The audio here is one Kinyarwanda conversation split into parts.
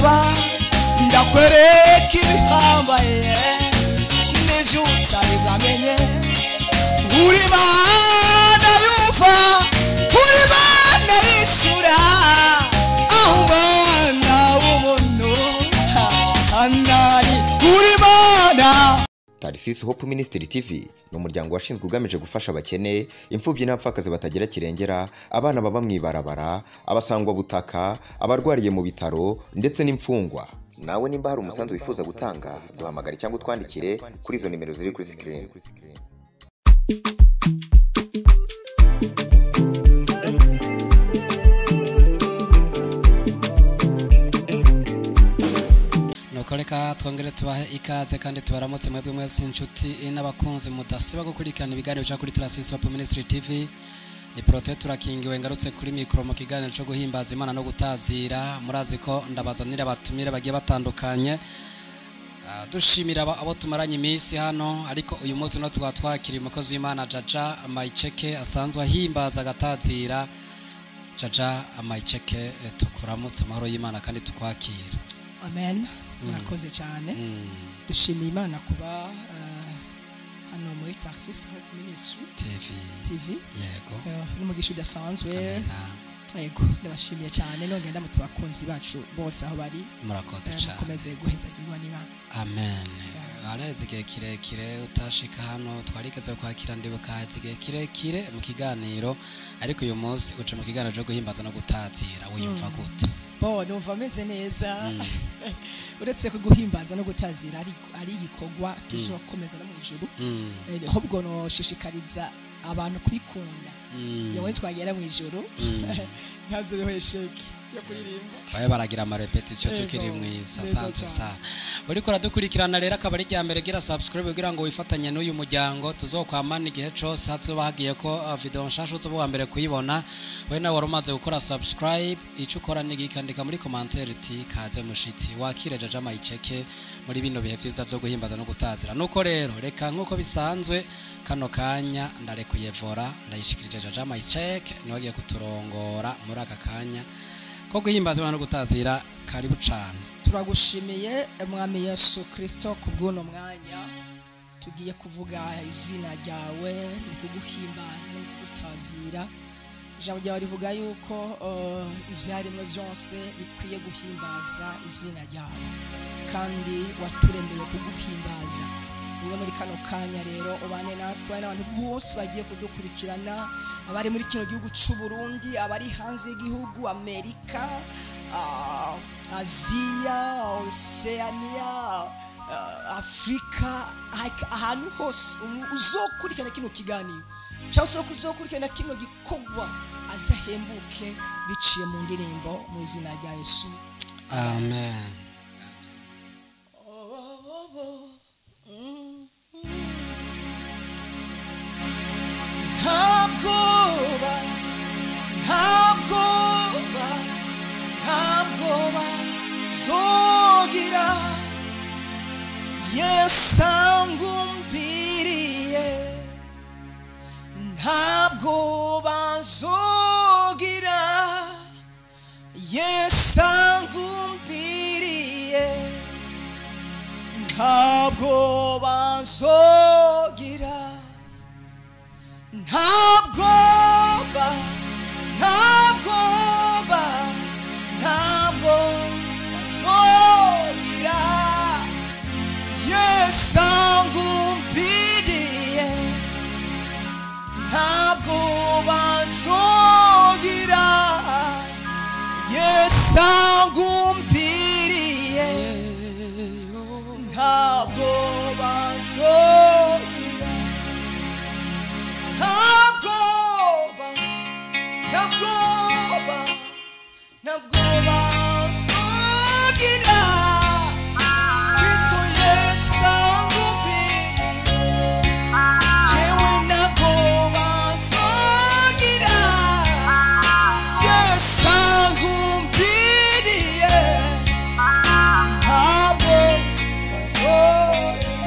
musaraba ndakwereka ibihambaye n'ivyo utari bwamenye uri Mana yumva uri Mana yishura aho umwana w'umuntu anari uri Mana. Tarsis Hope Ministry TV ni umuryango washinzwe ugamije gufasha abakene, imfubyi n'abapfakazi batagira kirengera, abana baba mwibarabara, abasangwa butaka, abarwariye mu bitaro ndetse n'imfungwa. Nawe nimba hari umusanzu wifuza gutanga, duhamagare cyangwa utwandikire kuri izo nimero ziri kuri screen. Nukoreka twongere tubahe ikaze kandi tubaramutse mwebwe mwese inshuti n'abakunzi mudasiba gukurikirana ibiganiro cyo kuri Tarsis Hope Ministry TV. Ni Protector Kingiwe ngarutse kuri mikro mu kiganiro cyo guhimbaza Imana no gutazira. Murazi ko ndabazanira abatumire bagiye batandukanye. Dushimira abo tumaranye iminsi hano, ariko uyu munsi no twakiri umukozi w'Imana Jaja Amayiceke asanzwe ahimbaza agatazira. Jaja Amayiceke tukuramutse amahoro y'Imana kandi tukwakira. Amen. Murakoze cyane. Dushimiye Imana kuba hano muri Tarsis Hope Ministry TV. Yego. N'umugisha udasanzwe. Yego, ndabashimiye cyane no ngenda mutse bakunzi bacu bose aho bari. Murakoze cyane. Mukomeze guhezagirwa n'Imana. Amen. Areze igihe kirekire utashika hano, twarigeze kwakira ndibuka igihe kirekire mu kiganiro, ariko uyu munsi uje mu kiganiro cyo guhimbaza no gutazira. Wiyumva gute? Numva meze neza. Uretse ko guhimbaza no gutazira ari igikorwa tuzokomeza no mu ijuru. Ahubwo no shishikariza abantu kubikunda. Yewe twagera mu ijuru ntazeho sheki yo kuririmba. Baye baragira ama repetition tukiri mwiza. Asante sana. Uri ko radukurikirana rero akabari cya mbere gira subscribe kugira ngo wifatanye n'uyu muryango tuzokwamana igihe cyose hazoba hagiye ko video nshasho zo bwa mbere kuyibona. We nawe warumaze gukora subscribe, icyo ukora ni gikandika muri commentaire ti kaze mushitsi wakire Jaja Amayiceke muri bino bihe byiza byo guhimbaza no gutazira. Nuko rero reka nkuko bisanzwe kano kanya ndarekuye Vora ndayishikirije Jaja Amayiceke niwe agiye kuturongora muri aka kanya ko guhimbaza no gutazira. Karibu cyane. Turagushimiye Mwami Yesu Kristo kubw'uno mwanya tugiye kuvuga izina ryawe no kuguhimbaza no kugutazira. Ijambo ryawe rivuga yuko ivyaremwe byose bikwiye guhimbaza izina ryawe, kandi waturemeye kuguhimbaza. Niyo muri kano kanya rero ubane natwe n'abantu bose bagiye kudukurikirana, abari muri kino gihugu cy'u Burundi, abari hanze y'igihugu, Amerika, Aziya, Oceania, Afrika, ahantu hose uzokurikirana kino kiganiro cyangwa uzokurikirana kino gikorwa azahembuke biciye mu ndirimbo mu izina rya Yesu. Amen. Ntabwoba zogira yesangumbiriye, ntabwoba zogira yesangumbiriye, ntabwoba zogira, ntabwoba zogira yesangumbiriye, ntabwoba zogira yesangumbiriye, ntabwoba zogira, ntabwoba zogira Kristo yesangumbiriye, jewe ntabwoba zogira yesangumbiriye, ntabwoba zogira,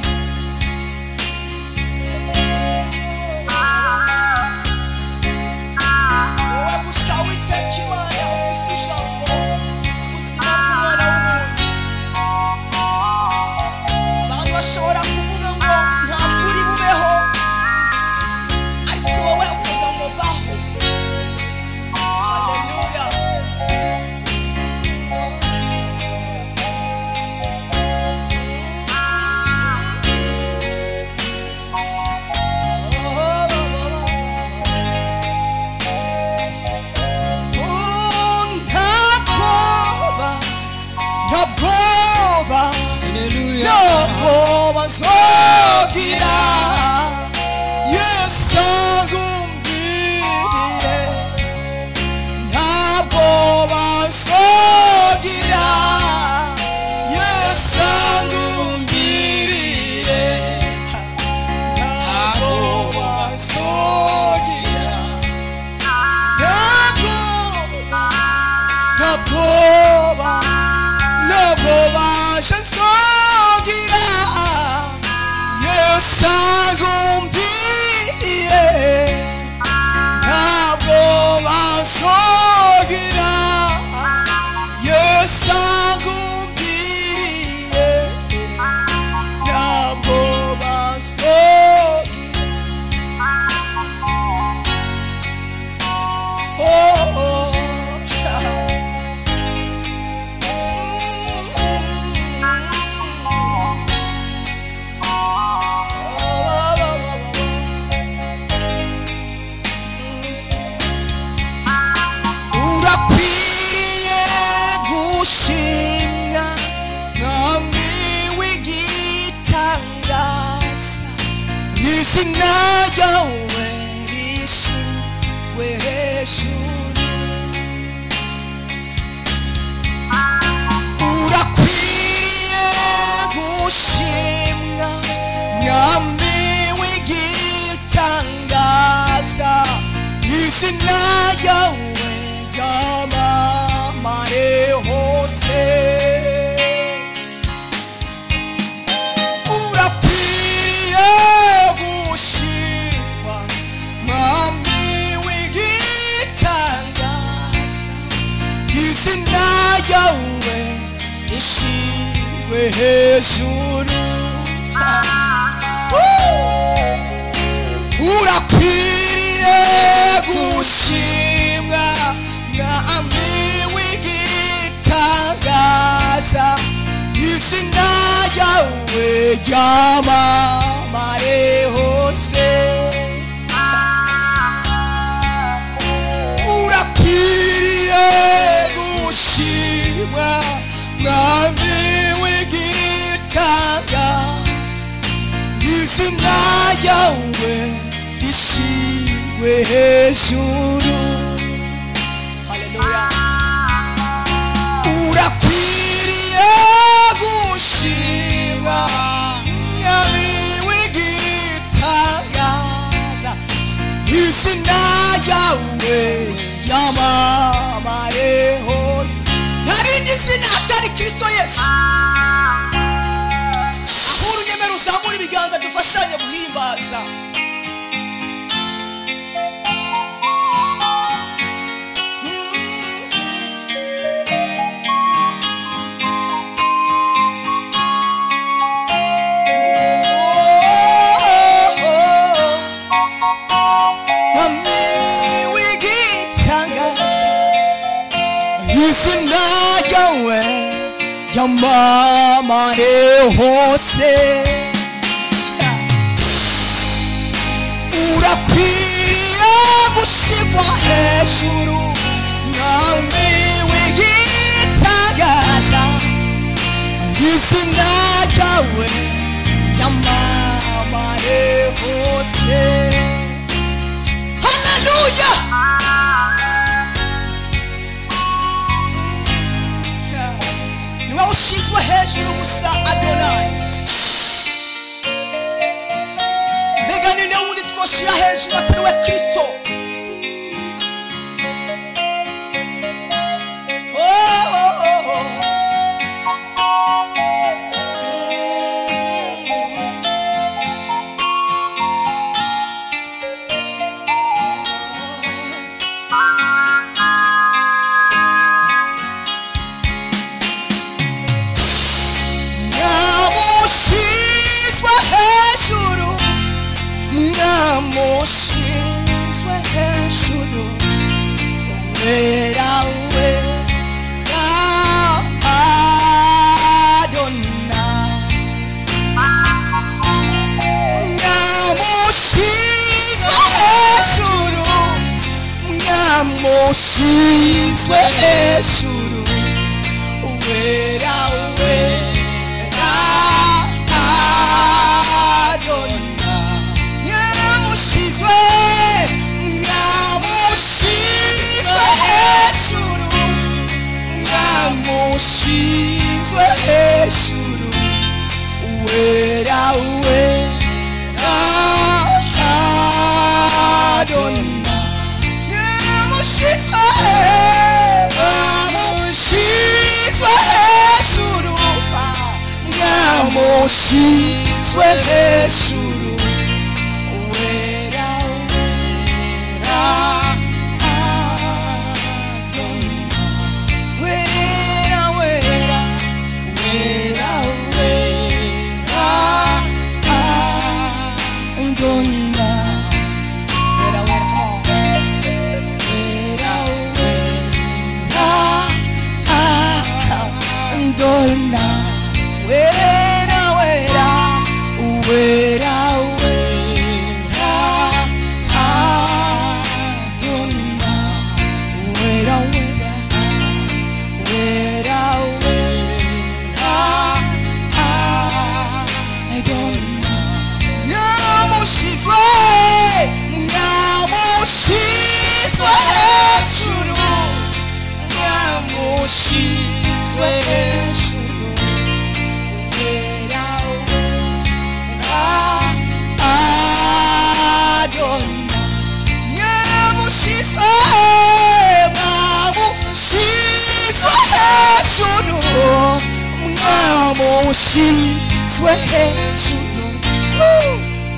hejuru urakwiriye gushimwa mwami w'igitangaza izina ryawe ryamamare hose urakwiriye gushimwa mwami w'igitangaza izina ryawe rishimwe hejuru haleluya urakwiriye gushimwa mwami w'igitangaza izina ryawe ryamamare hose nta rindi zina atari Kristo Yesu aho urunyemera uzamura ibiganza dufashanye guhimbaza izina ryawe ryamamare hose urakwiriye gushirwa hejuru mwami w'igitangaza izina ryawe ryamamare hose haleluya ushizwe hejuru gusa Adonai mbega ninde wundi twoshira hejuru atari we Kristo Namushizwe hejuru wera wera Adonai namushizwe hejuru namushizwe hejuru wera wera Adonai namushizwe hejuru namushizwe hejuru wera wera Adonai namushizwe hejuru namushizwe hejuru wera wera Adonai wera wera wera wera Adonai wera wera come on wera wera Adonai wera wera wera wera Adonai wera wera wera wera Adonai namushizwe hejuru namushizwe hejuru wera wera Adonai namushizwe hejuru namushizwe hejuru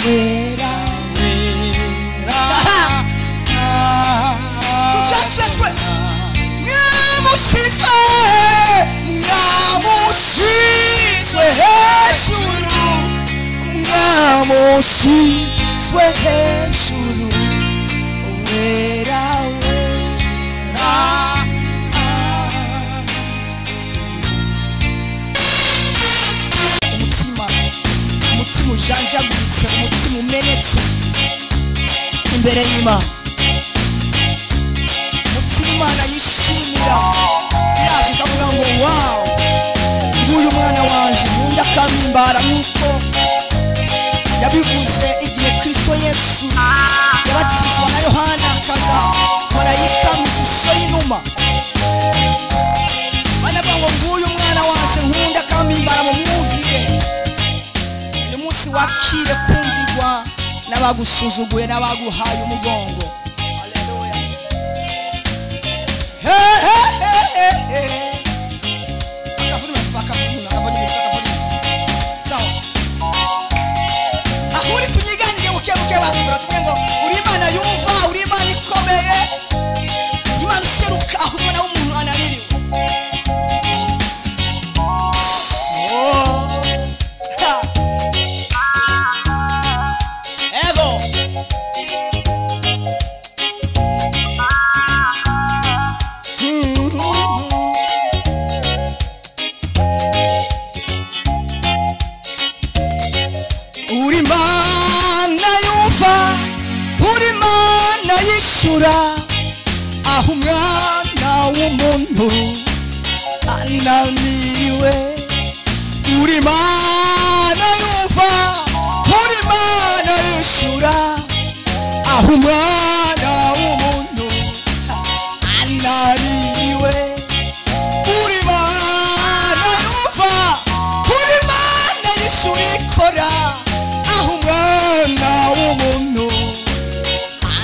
wera wera tujaze twese namushizwe hejuru wera wera umutima ujanjaguritse umutima umenetse imbere y'Imana umutima Imana yishimira iraje ikavuga ngo wow nguyu mwana wanje nkunda kampimbara nuko yabivuze igihe Kristo Yesu yabatizwa na Yohana akaza marayika mu ishusho y'inuma banavuga ngo nguyu mwana wanje nkunda kampimbara mu mwumvire uyu munsi wakire kumvirwa n'abagusuzuguye n'abaguhaye umugongo. Haleluya. Ahuri tunyiganire bukebuke basubira tuvuge ngo uri Imana yumva, uri Imana ikomeye, Imana iseruka aho umwana w'umuntu ananiriwe. Uri Imana yumva, uri Imana yishura aho umwana w'umuntu ananiriwe. Uri Imana yumva, uri Imana yishura aho umwana w'umuntu ananiriwe. Uri Imana yumva, uri Imana yishura ikora aho umwana w'umuntu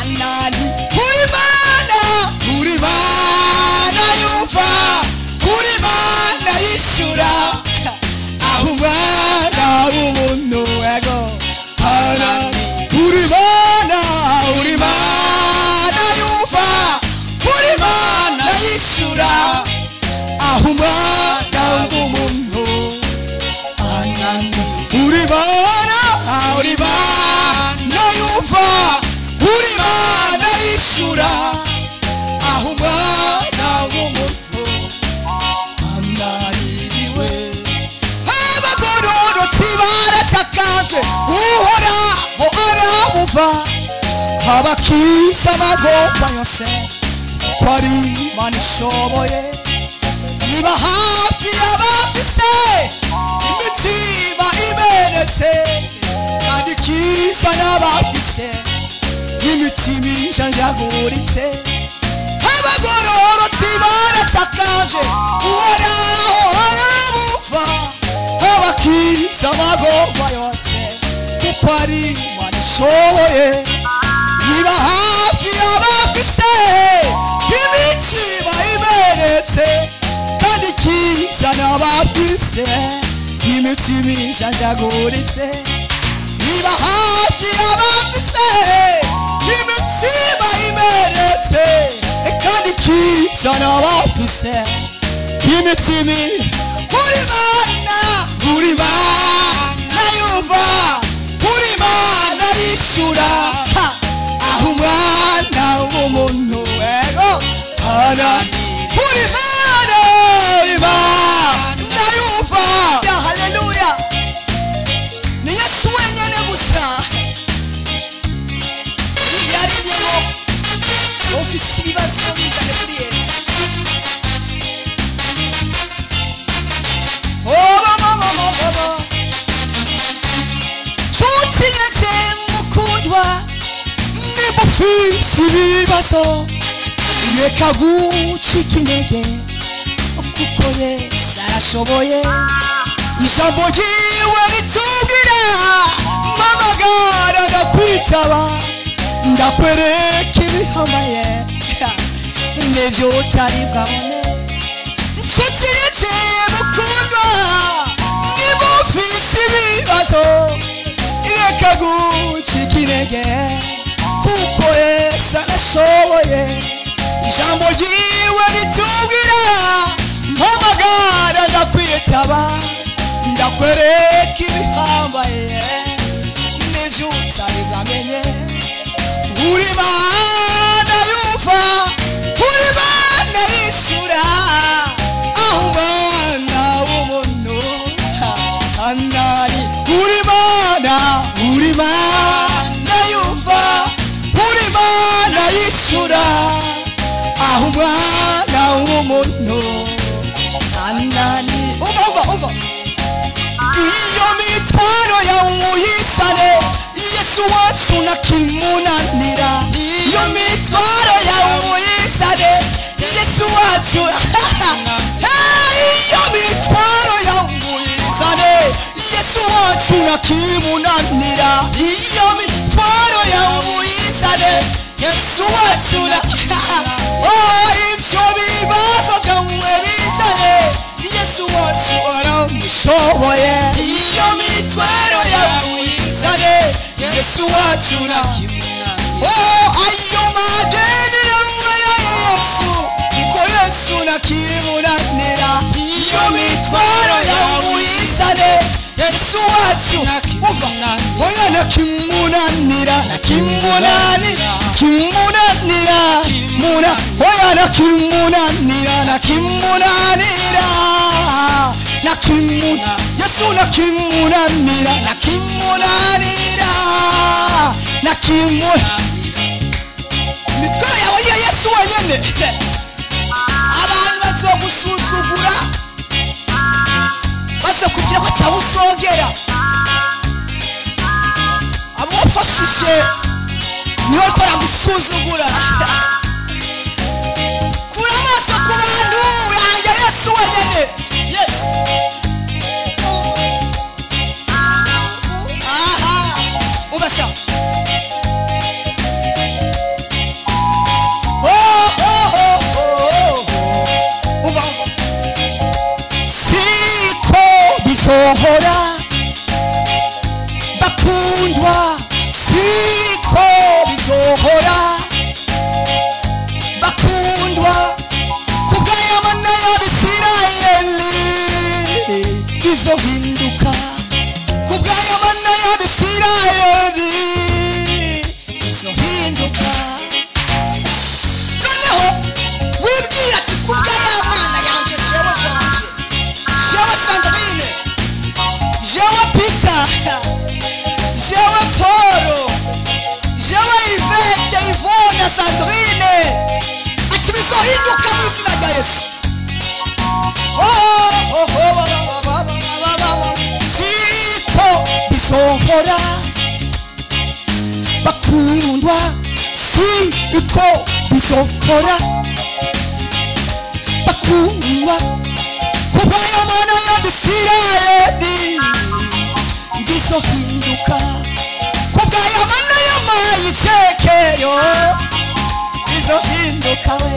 anani. Uri Imana yumva, uri Imana yishura aho umwana w'umuntu ego anani. Uri Imana yumva, uri Imana yishura aho umwana w'umuntu anani. Uri Imana yumva, uri Imana yishura aho umwana w'umuntu ananiriwe. Abagororotsi baratakanje uhoraho arabumva, abakiza amagorwa yose ko ari Imana ishoboye. Iba hafi y'abafise imitima imenetse kandi ikiza n'abafise imitima ijanjaguritse. Abagororotsi baratakanje uhoraho arabumva, abakiza amagorwa yose kuko ari Imana ishoboye. Iba hafi y'abafise imitima imenetse kandi ikiza n'abafise imitima ijanjaguritse. Iba hafi y'abafise imitima imenetse kandi ikiza n'abafise imitima. Uri Imana yumva, uri Imana yishura aho umwana w'umuntu ego anani. Uri Imana yumva. Haleluya. Ni Yesu wenyene gusa yarinyeho ufise ibibazo bizane kuri Yesu. Nshuti yanje mukundwa, niba ufise ibibazo reka gucika intege kuko Yesu arashoboye. Ijambo ryiwe ritubwira mpamagara ndakwitaba, ndakwereka ibihambaye n'ibyo utari bwabone. Nshuti yanje mukundwa, niba ufise ibibazo reka gucika intege kuko Yesu arashoboye. Ijambo ryiwe ritubwira mpamagara ndakwitaba, ndakwereka ibihambaye n'ibyo utari bwamenye. kimunanira iyo mitwaro yawe uyizane Yesu wacu ibyo bibazo byawe bizane Yesu wacu aramushoboye iyo mitwaro yawe uyizane Yesu wacu ayo madeni yawe ya Yesu niko Yesu nakimunanira iyo mitwaro yawe uyizane Yesu wacu oya nakimunanira oya nakimunanira Yesu nakimunanira mitwaro yawe ya Yesu wenyene abantu bazogusuzugura bazokubwira ko atawusogera abo wafashije niho ariko aragusuzugura kura amaso ku bantu uranga Yesu wenyene yes ubasha siko bisohora bakundwa siko bisohora bakundwa kugayamana y'Abisirayeli bizohinduka kugayamana y'Abisirayeli bizohinduka noneho wibwira ati kugayamana yanje jewe Sandrine jewe Peter jewe Paul jewe Yvette Yvonne Sandrine ati bizohinduka mu izina rya Yesu siko bisohora bakundwa siko bisohora bakundwa kugayamana y'Abisirayeli bizohinduka kugayamana y'amayicekero bizohinduka we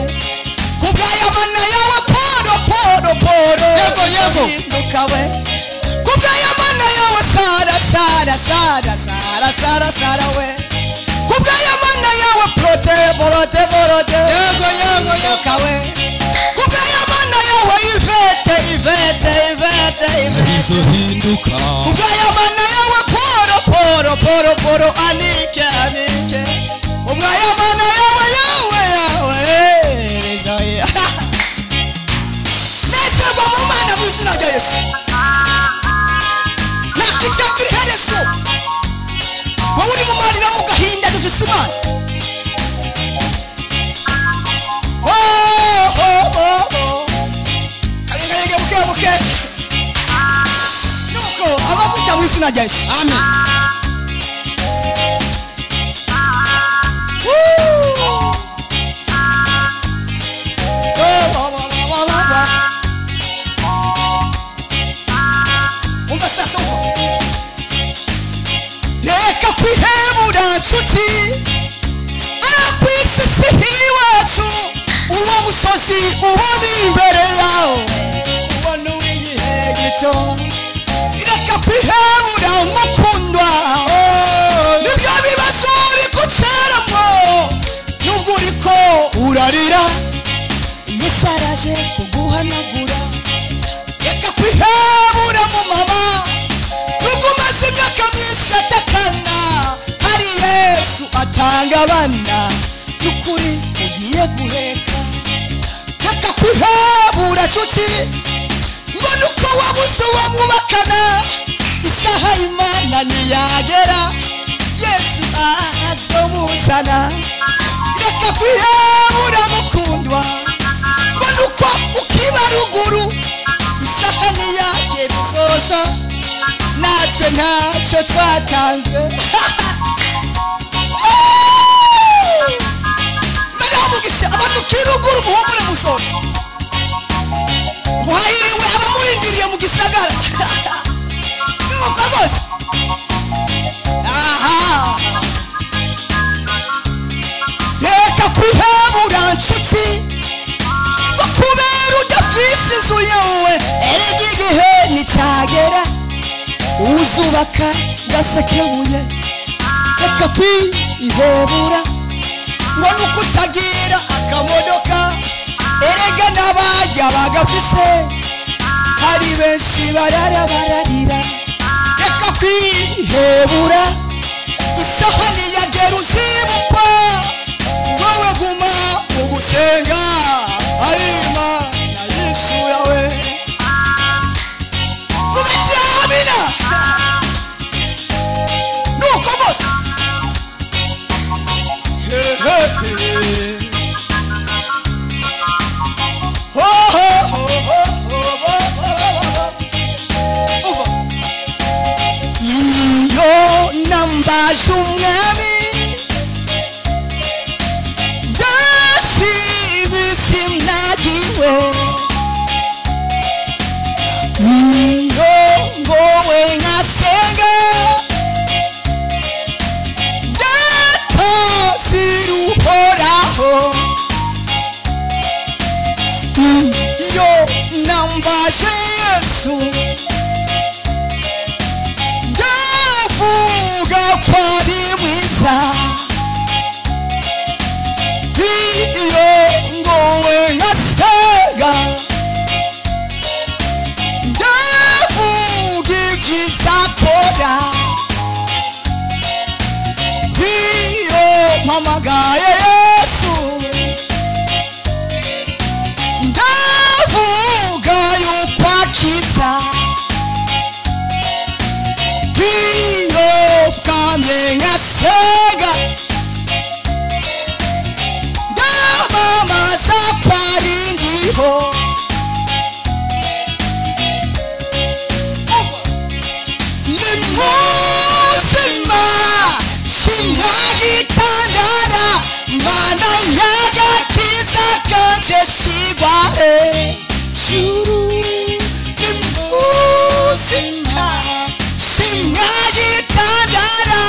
kugayamana yawe Poro bizohinduka we kugayamana yawe Sara we kugayamana yawe Prote bizohinduka we kugayamana yawe Yvette bizohinduka kugayamana yawe Poro Anike kugayamana yawe bizohinduka nesebwa mu Mana mu izina rya Yesu nakitagira iherezo wowe uri mu marira mu gahinda dufise Imana buke nuko amavuta mu izina rya Yesu amen umva sasa reka kwihebura nshuti arakwisi iwacu uwo musozi ubona imbere yawe ubona uw'igihe gito reka kwihebura mukundwa nibyo bibazo uri guceramo nubwo uriko urarira Yesu araje kuguhanagura reka kwihebura mu mama nubwo umaze imyaka myinshi atakana hari Yesu atanga abana n'ukuri ugiye guheka reka kwihebura nshuti ngo nuko wabuze uwo mwubakana isaha y'Imana ntiyagera Yesu azomuzana reka kwihebura mukundwa ngo nuko ukiba ruguru isaha ntiyagera uzoza natwe ntacyo twatanze mugisha abantu kiruguru muhumure musoza muhahiriwe abamurindiriye mu gisagara nuko bose uzubaka gasekebuye reka kwihebura ngo nuko utagira akamodoka erega n'abajya bagafise hari benshi bararira reka kwihebura isahani yagera uzibukwa wowe guma ugusenga ari Imana yishura we vuga amina nuko bose iyo nambaje umwami ndashibisi mnagiwe iyo ngowe nkasenga ndataziruhoraho iyo nambaje Yesu ndavuga ko ari mwiza iyo ngowe nkasenga ndavuga ibyiza akora iyo mpamagaye Yesu ndavuga yuko akiza iyo pfukamye nkasenga ndamamaza ko ari ndiho ni muzima shimwa gitandara Mana y'agakiza kanje shigwa hejuru ni muzima shimwa gitandara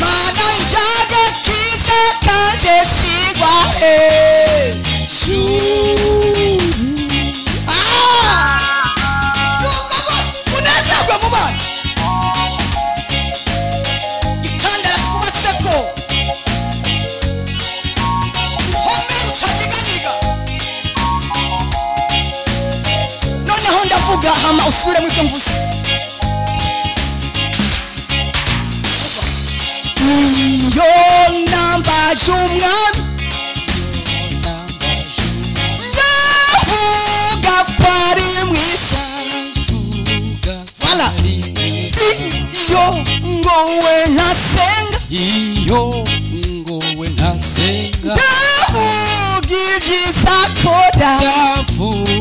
Mana y'agakiza kanje shigwa hejuru munezerwe mu Mana itandara twubatseko uruhome rutanyiganyiga noneho ndavuga hama usubiremo ibyo mvuze iyo nambaje umwami ndavuga ko ari mwiza voilà iyo ngowe nkasenga ndavuga ibyiza akora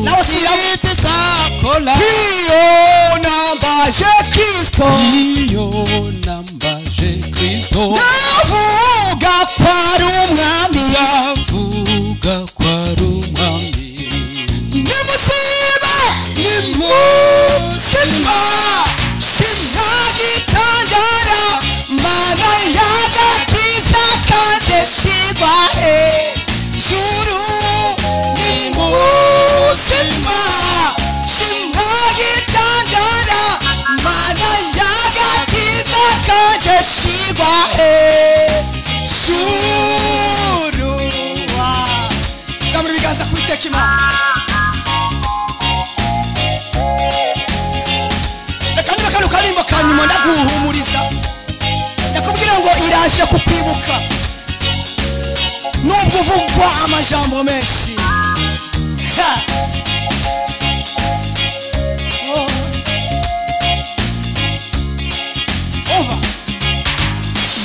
nawe siramo iyo nambaje Kristo ndavuga ko ari umwami ni muzima shimwa gitandara Mana y'agakiza kanje shigwa hejuru ni muzima shimwa gitandara Mana y'agakiza kanje shigwa hejuru zamura ibiganza kubiteka Imana reka niba kano karimbo kanyuma ndaguhumuriza ndakubwira ngo iraje kukwibuka nubwo uvugwa amajambo menshi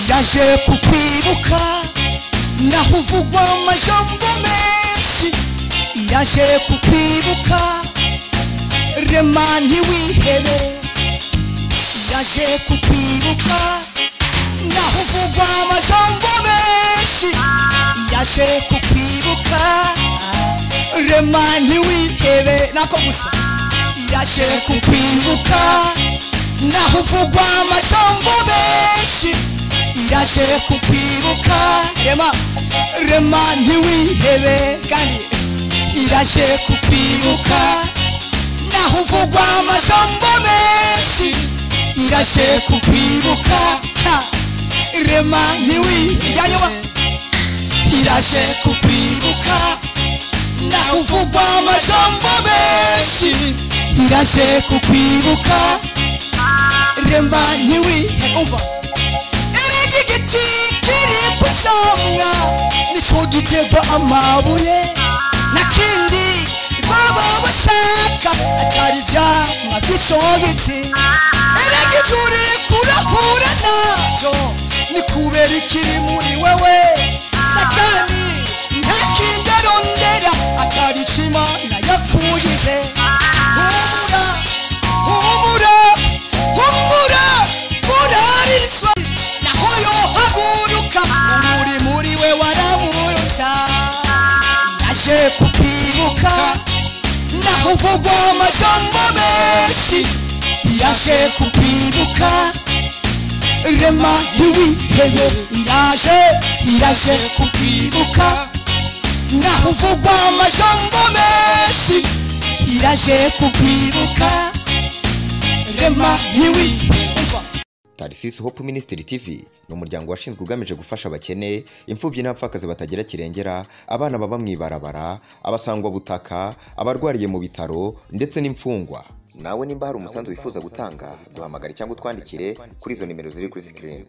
iraje kukwibuka naho uvugwa amajambo menshi iraje kukwibuka rema ntiwihebe iraje kukwibuka naho uvugwa amajambo menshi iraje kukwibuka rema ntiwihebe nako gusa iraje kukwibuka naho uvugwa amajambo menshi iraje kukwibuka rema ntiwihebe kandi iraje kukwibuka naho uvugwa amajambo menshi iraje kukwibuka rema ntiwihebe iraje kukwibuka naho uvugwa amajambo menshi iraje kukwibuka rema ntiwihebe erega igiti kiri ku cyamwa nico giteba amabuye nakindi baba bashaka atari ivyamwa vy'ico giti erega ijuri kurahura navyo ni kubera ikiri muri wewe satani ntakindi arondera atari ico Imana yakugize humura urarizwa naho yohaguruka uri muri we waramuyota iraje kukwibuka naho uvugwa amajambo menshi iraje kukwibuka rema ntiwihebe iraje kukwibuka naho uvugwa amajambo menshi iraje kukwibuka rema ntiwihebe. Tarsis Hope Ministry TV ni umuryango washinzwe ugamije gufasha abakene, imfubyi n'abapfakazi batagira kirengera, abana baba mwibarabara, abasangwa butaka, abarwariye mu bitaro ndetse n'imfungwa. Nawe nimba hari umusanzu wifuza gutanga, duhamagare cyangwa utwandikire kuri izo nimero ziri kuri screen.